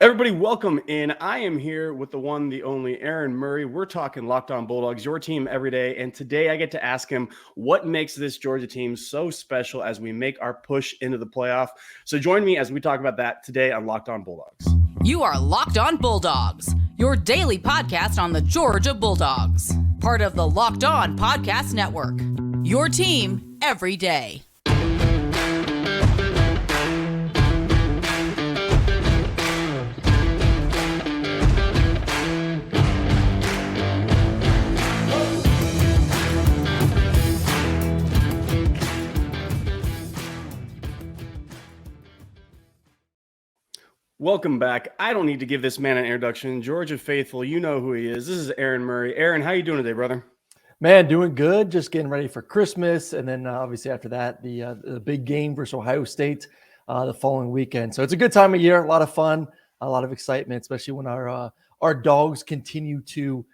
Everybody, welcome in. I am here with the one, the only Aaron Murray. We're talking Locked On Bulldogs, your team every day. And today I get to ask him what makes this Georgia team so special as we make our push into the playoff. So join me as we talk about that today on Locked On Bulldogs. You are Locked On Bulldogs, your daily podcast on the Georgia Bulldogs, part of the Locked On Podcast Network, your team every day. Welcome back. I don't need to give this man an introduction. Georgia faithful, you know who he is. This is Aaron Murray. Aaron, how you doing today, brother? Man, doing good. Just getting ready for Christmas, and then obviously after that, the big game versus Ohio State the following weekend. So it's a good time of year, a lot of fun, a lot of excitement, especially when our dogs continue to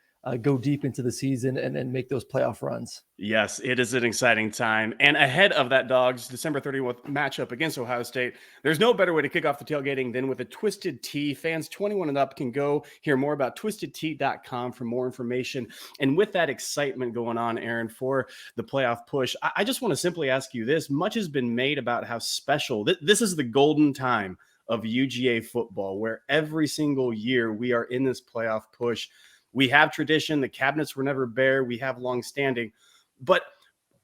go deep into the season and make those playoff runs. Yes, it is an exciting time. And ahead of that Dawgs December 31st matchup against Ohio State, there's no better way to kick off the tailgating than with a Twisted Tea. Fans 21 and up can go hear more about twistedtea.com for more information. And with that excitement going on, Aaron, for the playoff push, I just want to simply ask you this. Much has been made about how special this is, the golden time of UGA football, where every single year we are in this playoff push. We have tradition. The cabinets were never bare. We have long standing. But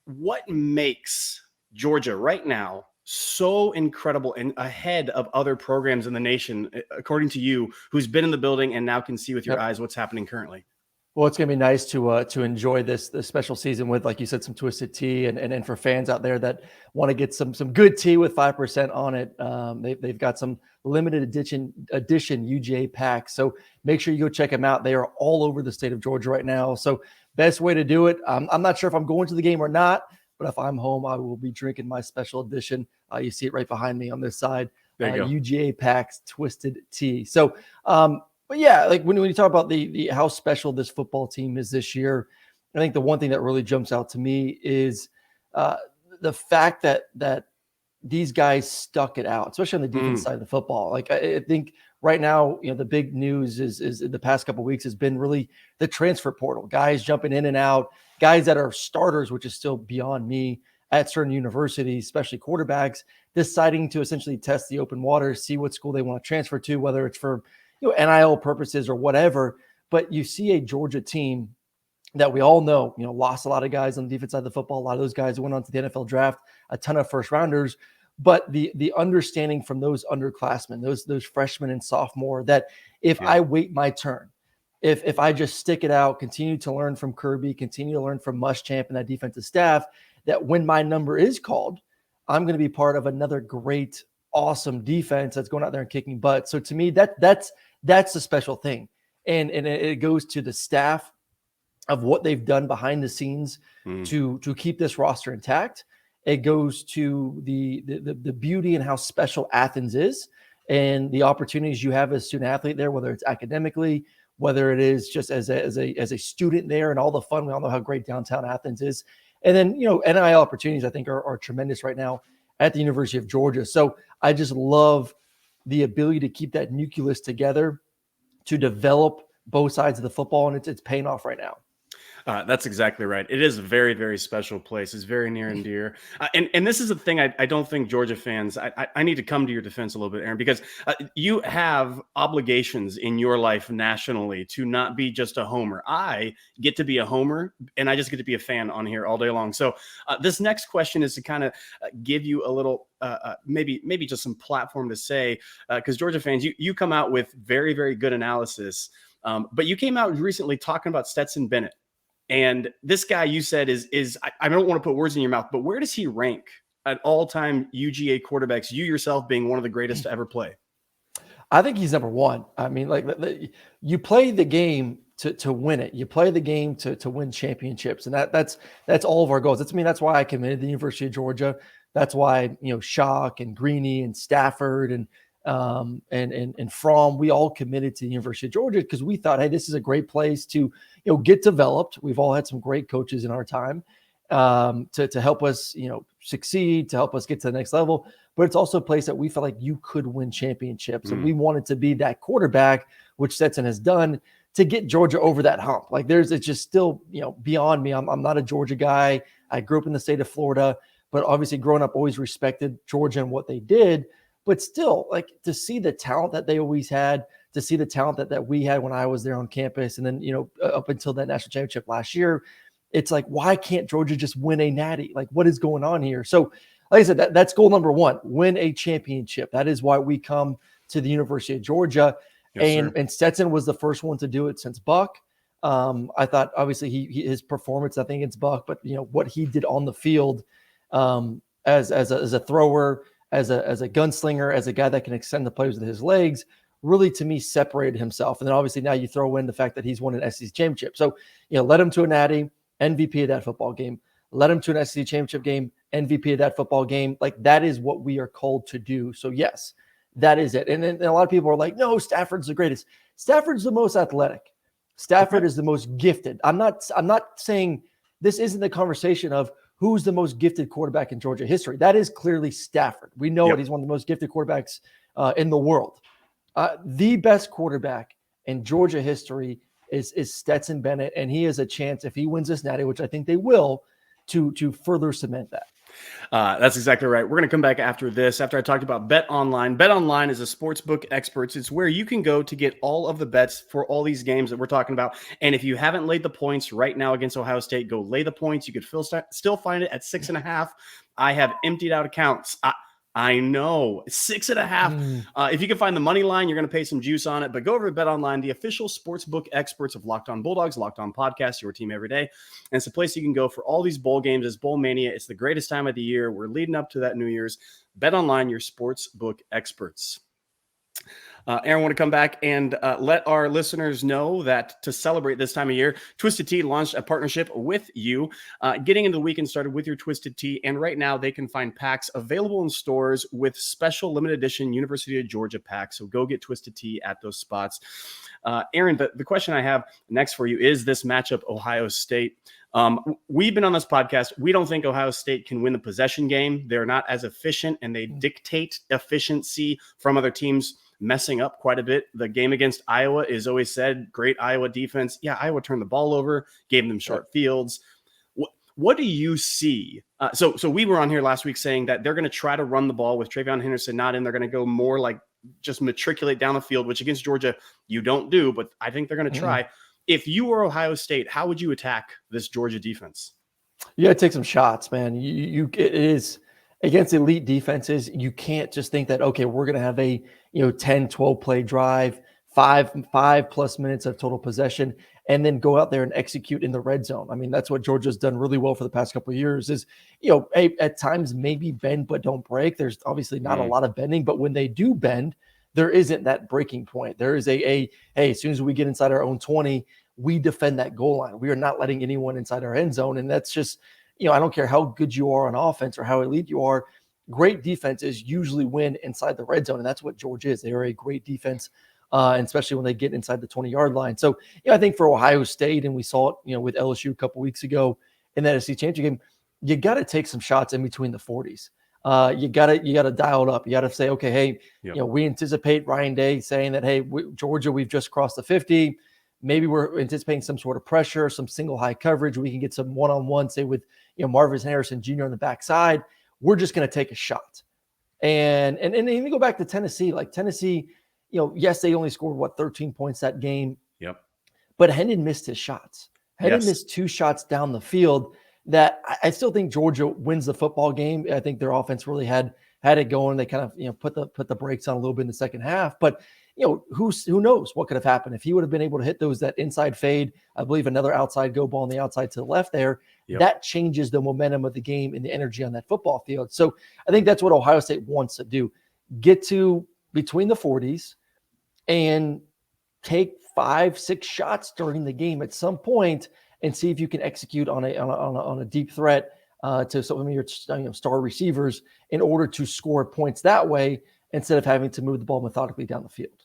what makes Georgia right now so incredible and ahead of other programs in the nation, according to you, who's been in the building and now can see with your eyes what's happening currently? Well, it's going to be nice to enjoy this special season with, like you said, some Twisted Tea, and for fans out there that want to get some good tea with 5% on it. They've got some limited edition UGA packs, so make sure you go check them out. They are all over the state of Georgia right now. So best way to do it. I'm not sure if I'm going to the game or not, but if I'm home, I will be drinking my special edition. You see it right behind me on this side. UGA packs Twisted Tea. So. But yeah, like when you talk about the how special this football team is this year, I think the one thing that really jumps out to me is the fact that these guys stuck it out, especially on the defense side of the football. Like I think right now, the big news is the past couple of weeks has been really the transfer portal, guys jumping in and out, guys that are starters, which is still beyond me at certain universities, especially quarterbacks, deciding to essentially test the open water, see what school they want to transfer to, whether it's for NIL purposes or whatever. But you see a Georgia team that we all know, lost a lot of guys on the defense side of the football. A lot of those guys went on to the NFL draft, a ton of first rounders. But the understanding from those underclassmen, those freshmen and sophomore, that if I wait my turn, if I just stick it out, continue to learn from Kirby, continue to learn from Muschamp and that defensive staff, that when my number is called, I'm going to be part of another great, awesome defense that's going out there and kicking butt. So to me, that's the special thing. And it goes to the staff of what they've done behind the scenes to keep this roster intact. It goes to the beauty and how special Athens is and the opportunities you have as a student athlete there, whether it's academically, whether it is just as a student there, and all the fun. We all know how great downtown Athens is. And then, NIL opportunities I think are tremendous right now at the University of Georgia. So I just love the ability to keep that nucleus together, to develop both sides of the football, and it's paying off right now. That's exactly right. It is a very, very special place. It's very near and dear. And this is the thing I don't think Georgia fans, I need to come to your defense a little bit, Aaron, because you have obligations in your life nationally to not be just a homer. I get to be a homer, and I just get to be a fan on here all day long. So this next question is to kind of give you a little maybe just some platform to say, because Georgia fans, you come out with very, very good analysis. But you came out recently talking about Stetson Bennett. And this guy, you said, is I don't want to put words in your mouth, but where does he rank at all-time UGA quarterbacks, you yourself being one of the greatest to ever play? I think he's number one. I mean, you play the game to win it. You play the game to win championships. And that's all of our goals. That's why I committed to the University of Georgia. That's why, Schock and Greeny and Stafford and Fromm, we all committed to the University of Georgia because we thought, hey, this is a great place to, get developed. We've all had some great coaches in our time. to help us, succeed, to help us get to the next level. But it's also a place that we felt like you could win championships. And we wanted to be that quarterback, which Stetson has done, to get Georgia over that hump. Like it's just still, beyond me. I'm not a Georgia guy. I grew up in the state of Florida, but obviously growing up, always respected Georgia and what they did. But still, like, to see the talent that they always had, to see the talent that we had when I was there on campus, and then, up until that national championship last year, it's like, why can't Georgia just win a natty? Like, what is going on here? So, like I said, that's goal number one, win a championship. That is why we come to the University of Georgia. Yes, and Stetson was the first one to do it since Buck. I thought, obviously, his performance, I think it's Buck, but, what he did on the field as a thrower, as a gunslinger, as a guy that can extend the plays with his legs, really, to me, separated himself. And then obviously now you throw in the fact that he's won an SEC championship. So, led him to a natty, MVP of that football game, led him to an SEC championship game, MVP of that football game. Like, that is what we are called to do. So yes, that is it. And then a lot of people are like, no, Stafford's the greatest. Stafford's the most athletic. Stafford is the most gifted. I'm not saying this isn't the conversation of who's the most gifted quarterback in Georgia history. That is clearly Stafford. We know it. He's one of the most gifted quarterbacks in the world. The best quarterback in Georgia history is Stetson Bennett, and he has a chance, if he wins this natty, which I think they will, to further cement that. That's exactly right. We're going to come back after this, after I talked about BetOnline. BetOnline is a sportsbook experts. It's where you can go to get all of the bets for all these games that we're talking about. And if you haven't laid the points right now against Ohio State, go lay the points. You could still find it at 6.5. I have emptied out accounts. I know, 6.5. If you can find the money line, you're going to pay some juice on it. But go over to BetOnline, the official sportsbook experts of Locked On Bulldogs, Locked On Podcast, your team every day. And it's a place you can go for all these bowl games. It's Bowl Mania. It's the greatest time of the year. We're leading up to that New Year's. BetOnline, your sportsbook experts. Aaron, want to come back and let our listeners know that to celebrate this time of year, Twisted Tea launched a partnership with you. Getting into the weekend started with your Twisted Tea, and right now they can find packs available in stores with special limited edition University of Georgia packs. So go get Twisted Tea at those spots. Aaron, the question I have next for you is this matchup, Ohio State. We've been on this podcast. We don't think Ohio State can win the possession game. They're not as efficient, and they dictate efficiency from other teams, messing up quite a bit. The game against Iowa is always said, great Iowa defense. Yeah, Iowa turned the ball over, gave them short fields. What do you see? So we were on here last week saying that they're going to try to run the ball with Travion Henderson not in. They're going to go more like just matriculate down the field, which against Georgia you don't do, but I think they're going to try. If you were Ohio State, how would you attack this Georgia defense? You got to take some shots, man. It is against elite defenses. You can't just think that, okay, we're going to have a 10, 12 play drive, five plus minutes of total possession, and then go out there and execute in the red zone. I mean, that's what Georgia's done really well for the past couple of years is, at times maybe bend, but don't break. There's obviously not a lot of bending, but when they do bend, there isn't that breaking point. There is hey, as soon as we get inside our own 20, we defend that goal line. We are not letting anyone inside our end zone. And that's just, I don't care how good you are on offense or how elite you are. Great defenses usually win inside the red zone. And that's what Georgia is. They are a great defense, and especially when they get inside the 20-yard line. So, I think for Ohio State, and we saw it, with LSU a couple weeks ago in that SEC championship game, you got to take some shots in between the 40s. You got to dial it up. You got to say, okay, hey, we anticipate Ryan Day saying that, hey, Georgia, we've just crossed the 50. Maybe we're anticipating some sort of pressure, some single high coverage. We can get some one-on-one, say with Marvin Harrison Jr. on the backside. We're just going to take a shot. And then you go back to Tennessee. Like Tennessee, yes, they only scored 13 points that game. Yep. But Hendon missed his shots. Hendon missed 2 shots down the field that I still think Georgia wins the football game. I think their offense really had it going. They kind of put the brakes on a little bit in the second half. But who knows what could have happened if he would have been able to hit that inside fade. I believe another outside go ball on the outside to the left there. Yep. That changes the momentum of the game and the energy on that football field. So I think that's what Ohio State wants to do. Get to between the 40s and take 5-6 shots during the game at some point and see if you can execute on a deep threat to some of your star receivers in order to score points that way instead of having to move the ball methodically down the field.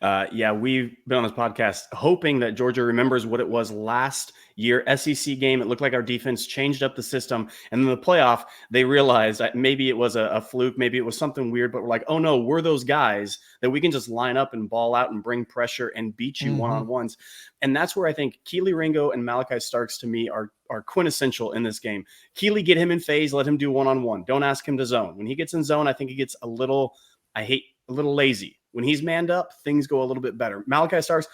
Yeah, we've been on this podcast hoping that Georgia remembers what it was last year, SEC game. It looked like our defense changed up the system. And then the playoff, they realized that maybe it was a fluke, maybe it was something weird, but we're like, oh no, we're those guys that we can just line up and ball out and bring pressure and beat you one-on-ones. And that's where I think Keely Ringo and Malachi Starks to me are quintessential in this game. Keely, get him in phase, let him do one-on-one. Don't ask him to zone. When he gets in zone, I think he gets a little lazy. When he's manned up, things go a little bit better. Malachi Starks,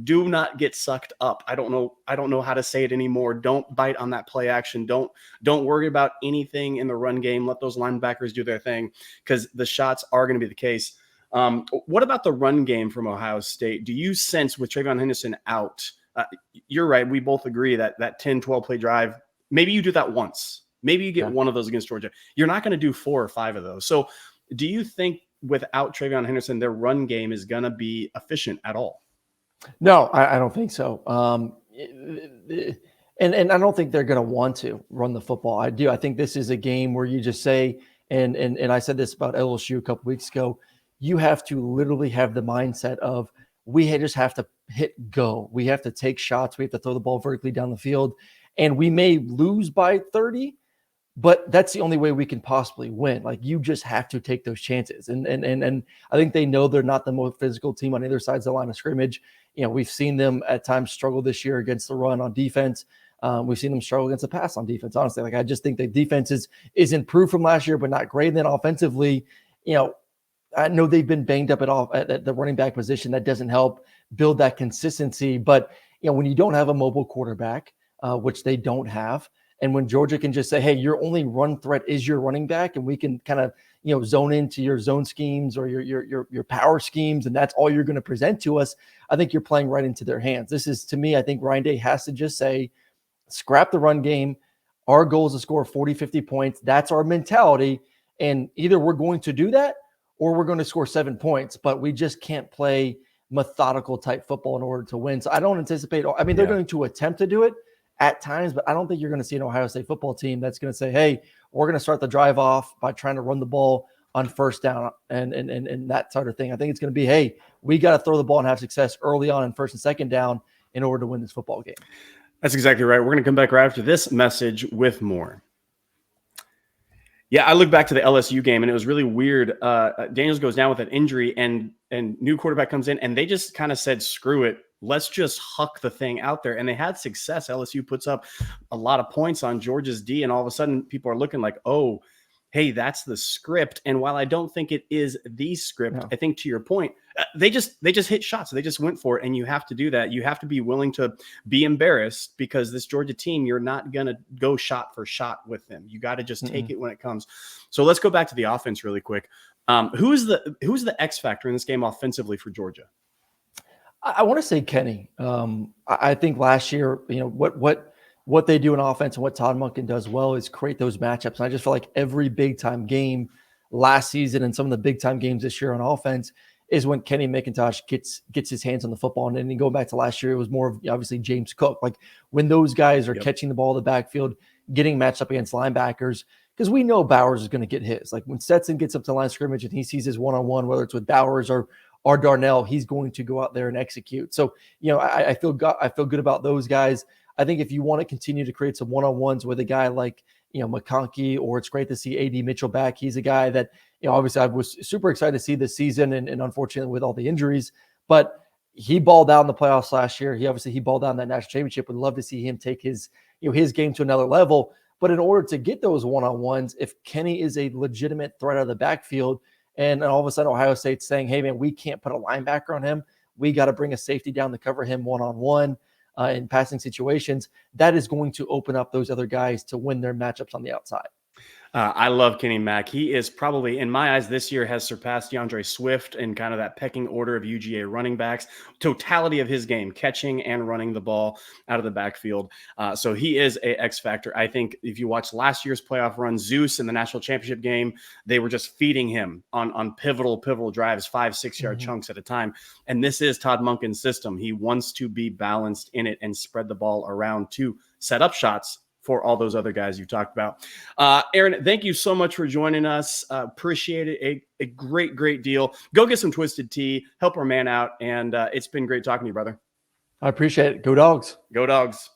do not get sucked up. I don't know how to say it anymore. Don't bite on that play action. Don't worry about anything in the run game. Let those linebackers do their thing, because the shots are going to be the case. What about the run game from Ohio State? Do you sense with TreVeyon Henderson out, you're right, we both agree that 10, 12 play drive, maybe you do that once. Maybe you get one of those against Georgia. You're not going to do 4 or 5 of those. So do you think without TreVeyon Henderson, their run game is going to be efficient at all? No, I don't think so. And I don't think they're going to want to run the football. I do. I think this is a game where you just say, and I said this about LSU a couple weeks ago, you have to literally have the mindset of we just have to hit go. We have to take shots. We have to throw the ball vertically down the field. And we may lose by 30, but that's the only way we can possibly win. Like, you just have to take those chances. And I think they know they're not the most physical team on either sides of the line of scrimmage. You know, we've seen them at times struggle this year against the run on defense. We've seen them struggle against the pass on defense. Honestly, like, I just think the defense is improved from last year, but not great. And then offensively, you know, I know they've been banged up at the running back position. That doesn't help build that consistency. But, you know, when you don't have a mobile quarterback, which they don't have, and when Georgia can just say, hey, your only run threat is your running back, and we can kind of, you know, zone into your zone schemes or your power schemes, and that's all you're going to present to us, I think you're playing right into their hands. This is, to me, I think Ryan Day has to just say, scrap the run game. Our goal is to score 40, 50 points. That's our mentality. And either we're going to do that or we're going to score 7 points, but we just can't play methodical type football in order to win. So I don't anticipate, I mean, they're going to attempt to do it at times, but I don't think you're going to see an Ohio State football team that's going to say, hey, we're going to start the drive off by trying to run the ball on first down and that sort of thing. I think it's going to be, hey, we got to throw the ball and have success early on in first and second down in order to win this football game. That's exactly right. We're going to come back right after this message with more. Yeah, I look back to the LSU game, and it was really weird. Daniels goes down with an injury, and new quarterback comes in, and they just kind of said, screw it. Let's just huck the thing out there. And they had success. LSU puts up a lot of points on Georgia's D, and all of a sudden people are looking like, oh, hey, that's the script. And while I don't think it is the script, I think to your point, they just hit shots. They just went for it. And you have to do that. You have to be willing to be embarrassed, because this Georgia team, you're not going to go shot for shot with them. You got to just take it when it comes. So let's go back to the offense really quick. Who's the X factor in this game offensively for Georgia? I want to say Kenny. I think last year, you know, what they do in offense and what Todd Monken does well is create those matchups. And I just feel like every big time game last season and some of the big time games this year on offense is when Kenny McIntosh gets his hands on the football. And then going back to last year, it was more of obviously James Cook. Like, when those guys are catching the ball in the backfield, getting matched up against linebackers, because we know Bowers is going to get his. Like, when Stetson gets up to the line of scrimmage and he sees his one-on-one, whether it's with Bowers or Darnell, he's going to go out there and execute. So, you know, I feel good about those guys. I think if you want to continue to create some one-on-ones with a guy like, you know, McConkey, or it's great to see AD Mitchell back. He's a guy that, you know, obviously I was super excited to see this season, and unfortunately with all the injuries, but he balled out in the playoffs last year. He balled out in that national championship. Would love to see him take his game to another level. But in order to get those one-on-ones, if Kenny is a legitimate threat out of the backfield, and all of a sudden Ohio State's saying, hey man, we can't put a linebacker on him, we got to bring a safety down to cover him one-on-one in passing situations, that is going to open up those other guys to win their matchups on the outside. I love Kenny Mack. He is probably, in my eyes, this year has surpassed DeAndre Swift in kind of that pecking order of UGA running backs. Totality of his game, catching and running the ball out of the backfield. So he is a X factor. I think if you watch last year's playoff run, Zeus in the national championship game, they were just feeding him on pivotal drives, 5-6 yard chunks at a time. And this is Todd Monken's system. He wants to be balanced in it and spread the ball around to set up shots for all those other guys you talked about. Aaron, thank you so much for joining us. Appreciate it. A great deal. Go get some Twisted Tea, help our man out. And it's been great talking to you, brother. I appreciate it. Go Dogs. Go Dogs.